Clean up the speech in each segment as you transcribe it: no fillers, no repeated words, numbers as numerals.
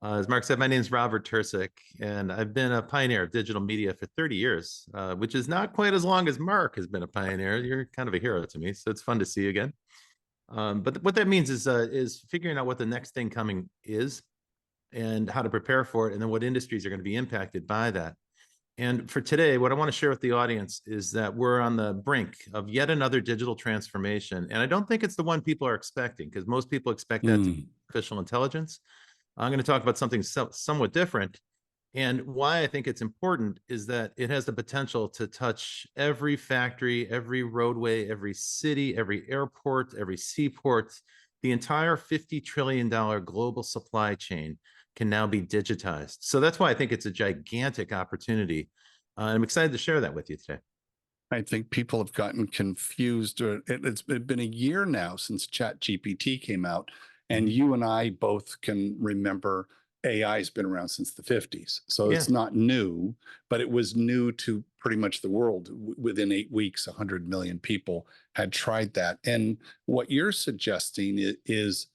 As Mark said, my name is Robert Tercek, and I've been a pioneer of digital media for 30 years, which is not quite as long as Mark has been a pioneer. You're kind of a hero to me, so it's fun to see you again. But what that means is figuring out what the next thing coming is and how to prepare for it, and then what industries are going to be impacted by that. And for today, what I want to share with the audience is that we're on the brink of yet another digital transformation. And I don't think it's the one people are expecting, because most people expect that to be artificial intelligence. I'm going to talk about something somewhat different. And why I think it's important is that it has the potential to touch every factory, every roadway, every city, every airport, every seaport. The entire $50 trillion global supply chain can now be digitized. So that's why I think it's a gigantic opportunity. I'm excited to share that with you today. I think people have gotten confused. It's been a year now since ChatGPT came out, and you and I both can remember AI has been around since the 50s. So it's not new, but it was new to pretty much the world. Within 8 weeks, 100 million people had tried that. And what you're suggesting is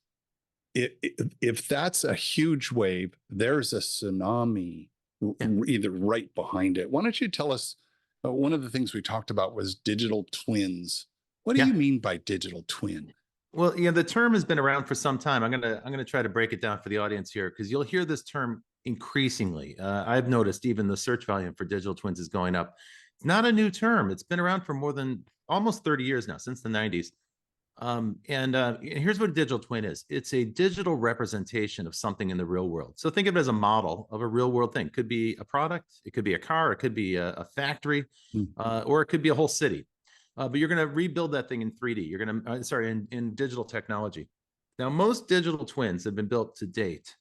if that's a huge wave, there's a tsunami either right behind it. Why don't you tell us, one of the things we talked about was digital twins. What do you mean by digital twin? Well, the term has been around for some time. I'm gonna try to break it down for the audience here, because you'll hear this term increasingly. I've noticed even the search volume for digital twins is going up. It's not a new term. It's been around for more than almost 30 years now, since the 90s. Here's what a digital twin is. It's a digital representation of something in the real world. So think of it as a model of a real world thing. It could be a product, it could be a car, it could be a factory, or it could be a whole city. But you're going to rebuild that thing in 3D. You're going to, in digital technology. Now, most digital twins that have been built to date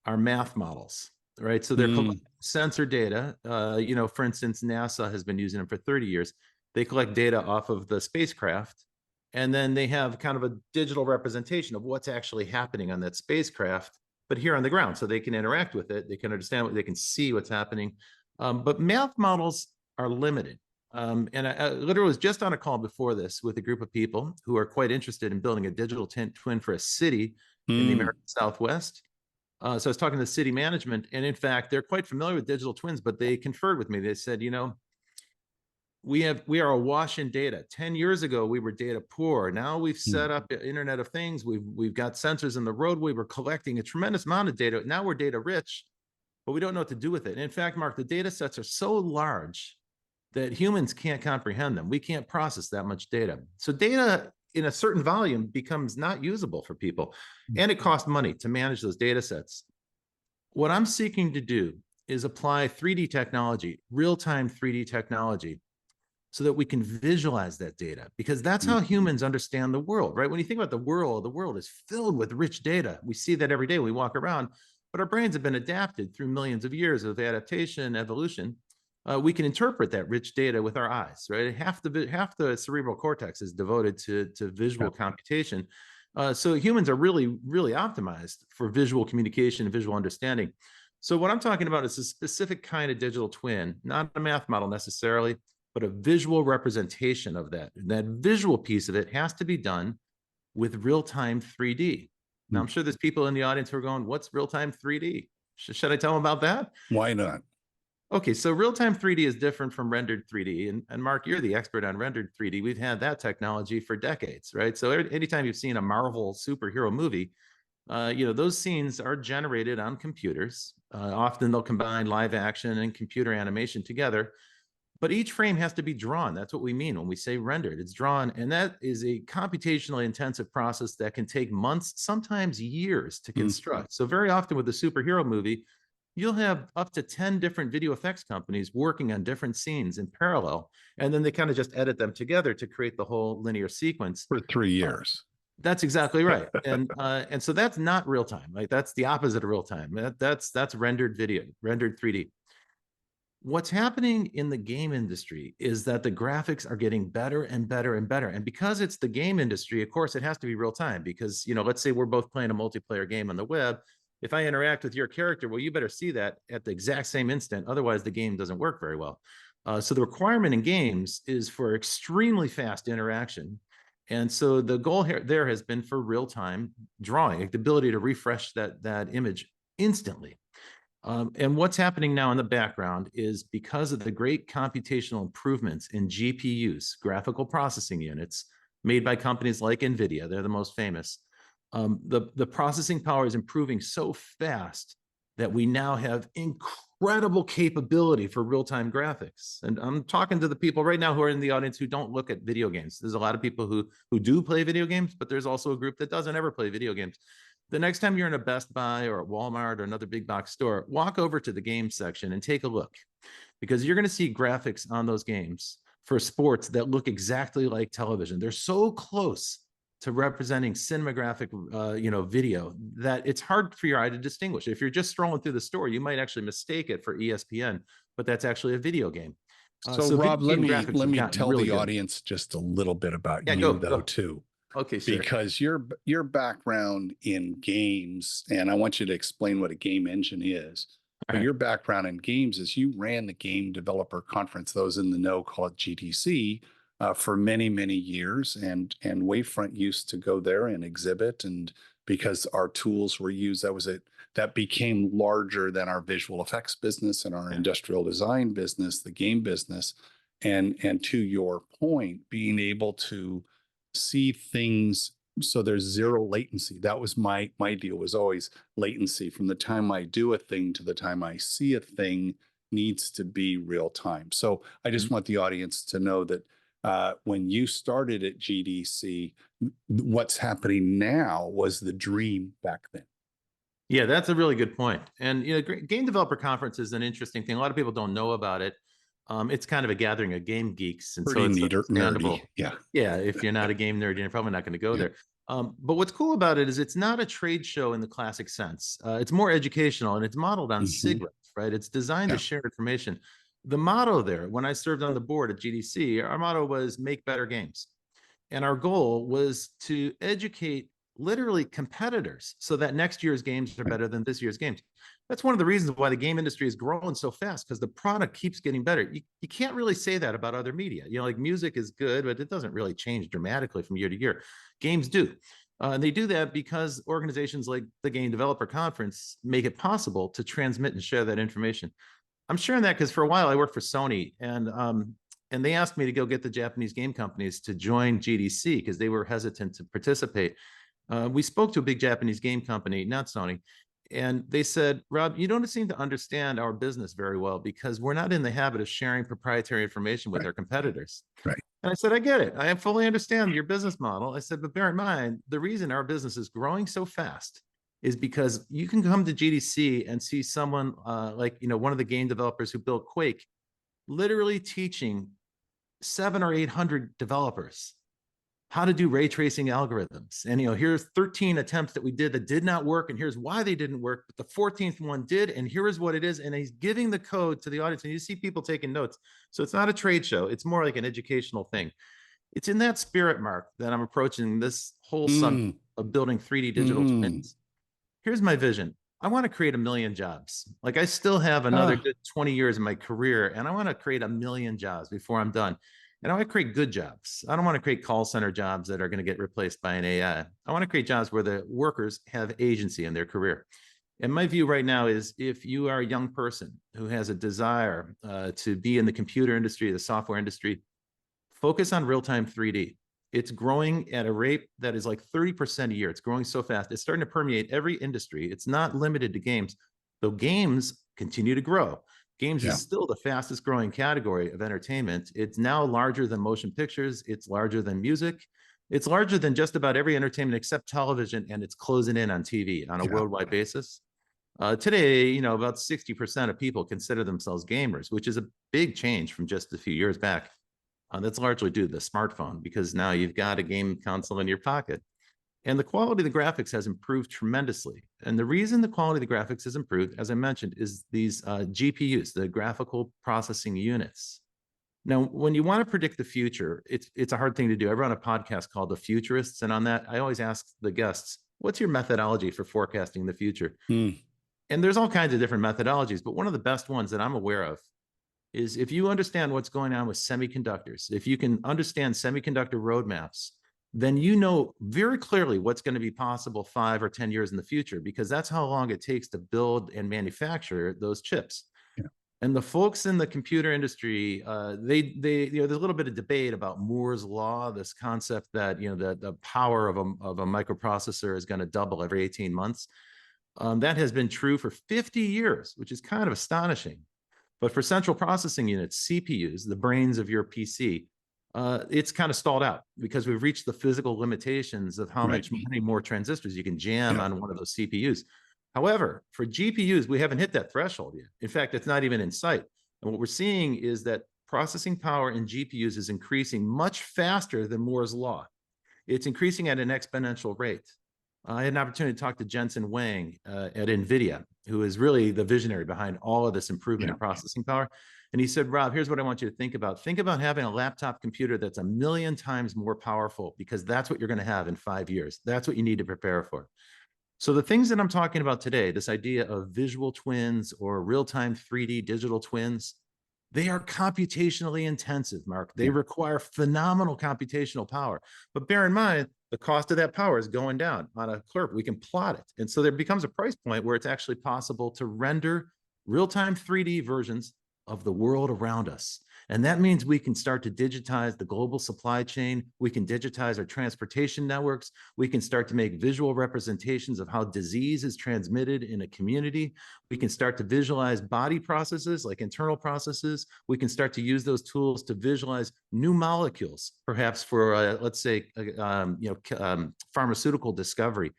are math models, right? So they're sensor data. For instance, NASA has been using them for 30 years. They collect data off of the spacecraft, and then they have kind of a digital representation of what's actually happening on that spacecraft, but here on the ground. So they can interact with it. They can understand they can see what's happening. But math models are limited. And I literally was just on a call before this with a group of people who are quite interested in building a digital twin for a city in the American Southwest. So I was talking to the city management, and in fact, they're quite familiar with digital twins, but they conferred with me. They said, we are awash in data. 10 years ago, we were data poor. Now we've set up the Internet of Things. We've got sensors in the roadway. We're collecting a tremendous amount of data. Now we're data rich, but we don't know what to do with it. And in fact, Mark, the data sets are so large that humans can't comprehend them. We can't process that much data. So data in a certain volume becomes not usable for people, and it costs money to manage those data sets. What I'm seeking to do is apply 3D technology, real-time 3D technology, so that we can visualize that data, because that's how humans understand the world, right? When you think about the world is filled with rich data. We see that every day. We walk around, but our brains have been adapted through millions of years of adaptation, evolution. We can interpret that rich data with our eyes, right? Half the cerebral cortex is devoted to visual computation. So humans are really, really optimized for visual communication and visual understanding. So what I'm talking about is a specific kind of digital twin, not a math model necessarily, but a visual representation of that. And that visual piece of it has to be done with real-time 3D. Now, I'm sure there's people in the audience who are going, what's real-time 3D? Should I tell them about that? Why not? Okay, so real-time 3D is different from rendered 3D. And Mark, you're the expert on rendered 3D. We've had that technology for decades, right? So anytime you've seen a Marvel superhero movie, those scenes are generated on computers. Often they'll combine live action and computer animation together, but each frame has to be drawn. That's what we mean when we say rendered. It's drawn, and that is a computationally intensive process that can take months, sometimes years to construct. So very often with a superhero movie, you'll have up to 10 different video effects companies working on different scenes in parallel, and then they kind of just edit them together to create the whole linear sequence. For 3 years. That's exactly right. And so that's not real time. Like that's the opposite of real time. That's rendered video, rendered 3D. What's happening in the game industry is that the graphics are getting better and better and better. And because it's the game industry, of course, it has to be real time, because, let's say we're both playing a multiplayer game on the web. If I interact with your character, well, you better see that at the exact same instant. Otherwise, the game doesn't work very well. So the requirement in games is for extremely fast interaction. And so the goal here there has been for real-time drawing, like the ability to refresh that image instantly. And what's happening now in the background is because of the great computational improvements in GPUs, graphical processing units, made by companies like NVIDIA, they're the most famous. The processing power is improving so fast that we now have incredible capability for real-time graphics. And I'm talking to the people right now who are in the audience who don't look at video games. There's a lot of people who do play video games, but there's also a group that doesn't ever play video games. The next time you're in a Best Buy or a Walmart or another big box store, walk over to the game section and take a look, because you're going to see graphics on those games for sports that look exactly like television. They're so close to representing cinematographic, video, that it's hard for your eye to distinguish. If you're just scrolling through the store, you might actually mistake it for ESPN, but that's actually a video game. So Rob, let me tell really the good. audience just a little bit about Yeah, you, go. too. Okay, sure. Because your background in games, and I want you to explain what a game engine is. But your background in games is you ran the Game Developer Conference. Those in the know call it GDC for many, many years, and Wavefront used to go there and exhibit. And because our tools were used, that became larger than our visual effects business and our industrial design business, the game business. And to your point, being able to see things so there's zero latency. That was my deal, was always latency. From the time I do a thing to the time I see a thing needs to be real time. So I just want the audience to know that when you started at GDC, what's happening now was the dream back then. Yeah, that's a really good point. And Game Developer Conference is an interesting thing. A lot of people don't know about it. It's kind of a gathering of game geeks, and pretty so it's understandable. Nerdy. Yeah. If you're not a game nerd, you're probably not going to go there. But what's cool about it is it's not a trade show in the classic sense. It's more educational, and it's modeled on SIGGRAPH, right? It's designed to share information. The motto there, when I served on the board at GDC, our motto was make better games. And our goal was to educate literally competitors so that next year's games are better than this year's games. That's one of the reasons why the game industry is growing so fast, because the product keeps getting better. You can't really say that about other media. Like music is good, but it doesn't really change dramatically from year to year. Games do. And they do that because organizations like the Game Developer Conference make it possible to transmit and share that information. I'm sharing that because for a while I worked for Sony, and they asked me to go get the Japanese game companies to join GDC because they were hesitant to participate. We spoke to a big Japanese game company, not Sony, and they said, Rob, you don't seem to understand our business very well because we're not in the habit of sharing proprietary information with our competitors. Right. And I said, I get it. I fully understand your business model. I said, but bear in mind, the reason our business is growing so fast is because you can come to GDC and see someone like, one of the game developers who built Quake, literally teaching 700 or 800 developers how to do ray tracing algorithms. And, here's 13 attempts that we did that did not work, and here's why they didn't work, but the 14th one did, and here is what it is. And he's giving the code to the audience, and you see people taking notes. So it's not a trade show. It's more like an educational thing. It's in that spirit, Mark, that I'm approaching this whole subject of building 3D digital twins. Here's my vision. I want to create 1 million jobs. Like, I still have another good 20 years in my career, and I want to create 1 million jobs before I'm done. And I want to create good jobs. I don't want to create call center jobs that are going to get replaced by an AI. I want to create jobs where the workers have agency in their career. And my view right now is, if you are a young person who has a desire to be in the computer industry, the software industry, focus on real-time 3D. It's growing at a rate that is like 30% a year. It's growing so fast. It's starting to permeate every industry. It's not limited to games, though games continue to grow. Games is still the fastest growing category of entertainment. It's now larger than motion pictures. It's larger than music. It's larger than just about every entertainment except television, and it's closing in on TV on a worldwide basis. Today, about 60% of people consider themselves gamers, which is a big change from just a few years back. That's largely due to the smartphone, because now you've got a game console in your pocket. And the quality of the graphics has improved tremendously. And the reason the quality of the graphics has improved, as I mentioned, is these GPUs, the graphical processing units. Now, when you want to predict the future, it's a hard thing to do. I run a podcast called The Futurists, and on that, I always ask the guests, what's your methodology for forecasting the future? And there's all kinds of different methodologies, but one of the best ones that I'm aware of is, if you understand what's going on with semiconductors, if you can understand semiconductor roadmaps, then you know very clearly what's going to be possible 5 or 10 years in the future, because that's how long it takes to build and manufacture those chips. Yeah. And the folks in the computer industry, there's a little bit of debate about Moore's law, this concept that, the power of a microprocessor is going to double every 18 months. That has been true for 50 years, which is kind of astonishing. But for central processing units, CPUs, the brains of your PC, it's kind of stalled out because we've reached the physical limitations of how many more transistors you can jam on one of those CPUs. However, for GPUs, we haven't hit that threshold yet. In fact, it's not even in sight. And what we're seeing is that processing power in GPUs is increasing much faster than Moore's law. It's increasing at an exponential rate. I had an opportunity to talk to Jensen Huang at NVIDIA, who is really the visionary behind all of this improvement in processing power. And he said, Rob, here's what I want you to think about. Think about having a laptop computer that's 1,000,000 times more powerful, because that's what you're going to have in 5 years. That's what you need to prepare for. So the things that I'm talking about today, this idea of visual twins or real-time 3D digital twins, they are computationally intensive, Mark. They require phenomenal computational power. But bear in mind, the cost of that power is going down on a curve. We can plot it. And so there becomes a price point where it's actually possible to render real-time 3D versions of the world around us. And that means we can start to digitize the global supply chain. We can digitize our transportation networks. We can start to make visual representations of how disease is transmitted in a community. We can start to visualize body processes like internal processes. We can start to use those tools to visualize new molecules, perhaps for, let's say, pharmaceutical discovery.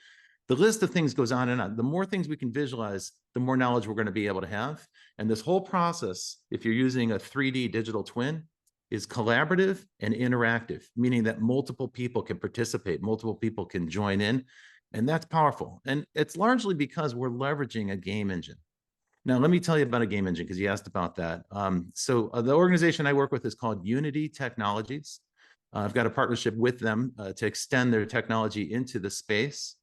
The list of things goes on and on. The more things we can visualize, the more knowledge we're going to be able to have. And this whole process, if you're using a 3D digital twin, is collaborative and interactive, meaning that multiple people can participate, multiple people can join in, and that's powerful. And it's largely because we're leveraging a game engine. Now, let me tell you about a game engine, because you asked about that. The organization I work with is called Unity Technologies. I've got a partnership with them to extend their technology into the space.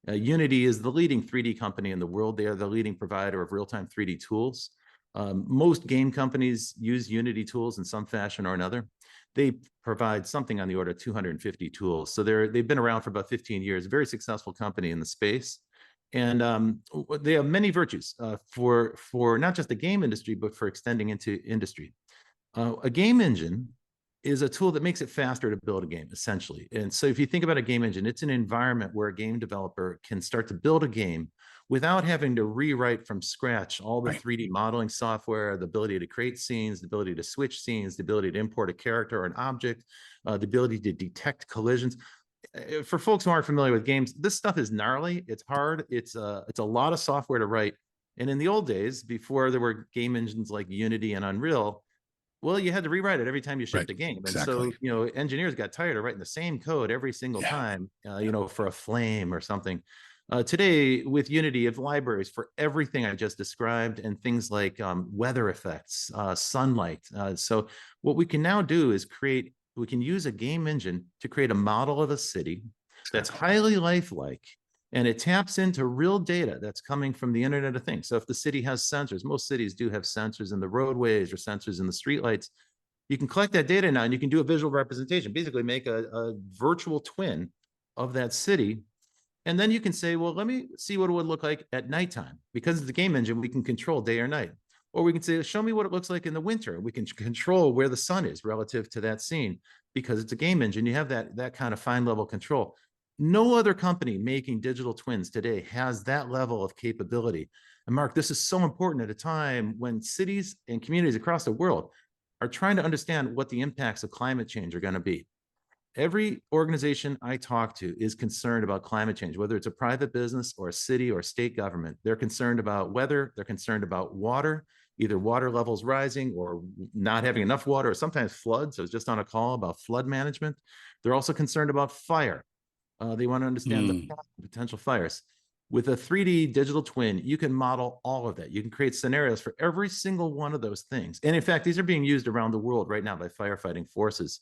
Unity is the leading 3D company in the world. They are the leading provider of real-time 3D tools. Most game companies use Unity tools in some fashion or another. They provide something on the order of 250 tools. So they've been around for about 15 years, a very successful company in the space. And they have many virtues for not just the game industry, but for extending into industry. A game engine is a tool that makes it faster to build a game, essentially. And so if you think about a game engine, it's an environment where a game developer can start to build a game without having to rewrite from scratch all the 3D modeling software, the ability to create scenes, the ability to switch scenes, the ability to import a character or an object, the ability to detect collisions. For folks who aren't familiar with games, this stuff is gnarly. It's hard. It's a lot of software to write. And in the old days, before there were game engines like Unity and Unreal, well, you had to rewrite it every time you shipped a game. And so, engineers got tired of writing the same code every single time, for a flame or something. Today, with Unity, you have libraries for everything I just described, and things like weather effects, sunlight. So what we can now do is we can use a game engine to create a model of a city that's highly lifelike. And it taps into real data that's coming from the Internet of Things. So if the city has sensors, most cities do have sensors in the roadways or sensors in the streetlights. You can collect that data now and you can do a visual representation, basically make a virtual twin of that city. And then you can say, well, let me see what it would look like at nighttime. Because it's the game engine, we can control day or night. Or we can say, show me what it looks like in the winter. We can control where the sun is relative to that scene. Because it's a game engine, you have that kind of fine level control. No other company making digital twins today has that level of capability. And Mark, this is so important at a time when cities and communities across the world are trying to understand what the impacts of climate change are going to be. Every organization I talk to is concerned about climate change, whether it's a private business or a city or state government. They're concerned about weather. They're concerned about water, either water levels rising or not having enough water, or sometimes floods. I was just on a call about flood management. They're also concerned about fire. They want to understand the potential fires. With a 3D digital twin, you can model all of that. You can create scenarios for every single one of those things. And in fact, these are being used around the world right now by firefighting forces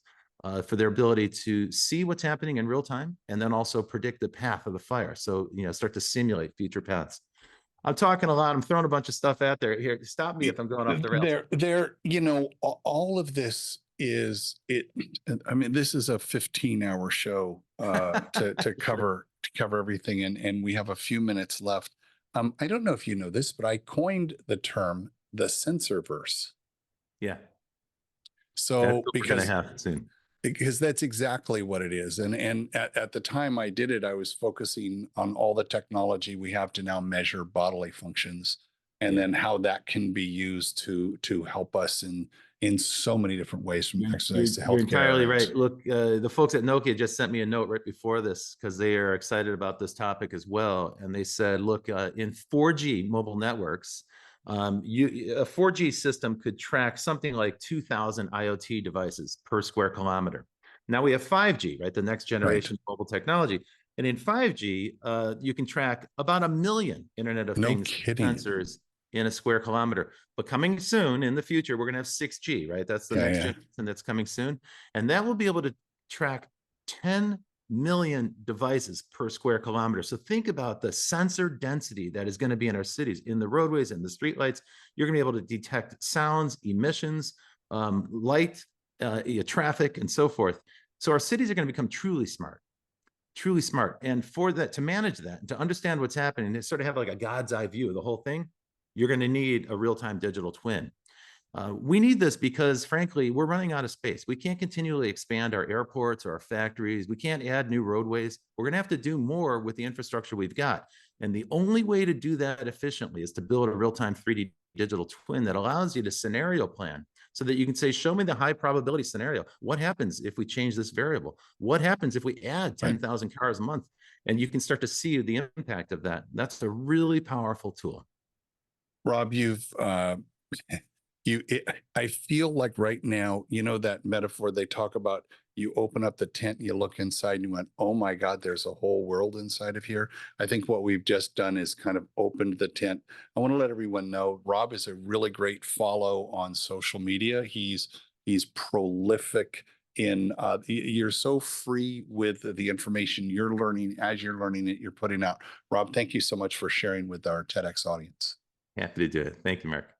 for their ability to see what's happening in real time and then also predict the path of the fire. So, start to simulate future paths. I'm talking a lot. I'm throwing a bunch of stuff out there. Here, stop me if I'm going off the rails. All of this is it, I mean, this is a 15-hour show to cover everything, and we have a few minutes left. I don't know if you know this, but I coined the term the sensorverse. Yeah, that's So what we're going to have soon. because that's exactly what it is. And at the time I did it, I was focusing on all the technology we have to now measure bodily functions, and Yeah. then how that can be used to help us in so many different ways, from exercise to You're entirely healthcare. right. Look, the folks at Nokia just sent me a note right before this because they are excited about this topic as well. And they said, look, in 4G mobile networks, a 4G system could track something like 2,000 IoT devices per square kilometer. Now we have 5G, right? The next generation mobile technology. And in 5G, you can track about 1 million Internet of No Things kidding. sensors in a square kilometer. But coming soon in the future, we're going to have 6G, right? That's the next generation that's coming soon. And that will be able to track 10 million devices per square kilometer. So think about the sensor density that is going to be in our cities, in the roadways and the streetlights. You're going to be able to detect sounds, emissions, light, traffic, and so forth. So our cities are going to become truly smart. Truly smart. And for that, to manage that, to understand what's happening, to sort of have like a God's eye view of the whole thing, you're going to need a real-time digital twin. We need this because, frankly, we're running out of space. We can't continually expand our airports or our factories. We can't add new roadways. We're going to have to do more with the infrastructure we've got. And the only way to do that efficiently is to build a real-time 3D digital twin that allows you to scenario plan so that you can say, show me the high probability scenario. What happens if we change this variable? What happens if we add 10,000 cars a month? And you can start to see the impact of that. That's a really powerful tool. Rob, I feel like right now, you know, that metaphor they talk about, you open up the tent, you look inside and you went, oh my God, there's a whole world inside of here. I think what we've just done is kind of opened the tent. I want to let everyone know Rob is a really great follow on social media. He's prolific in you're so free with the information you're learning. As you're learning it, you're putting out. Rob, thank you so much for sharing with our TEDx audience. Happy to do it. Thank you, Mark.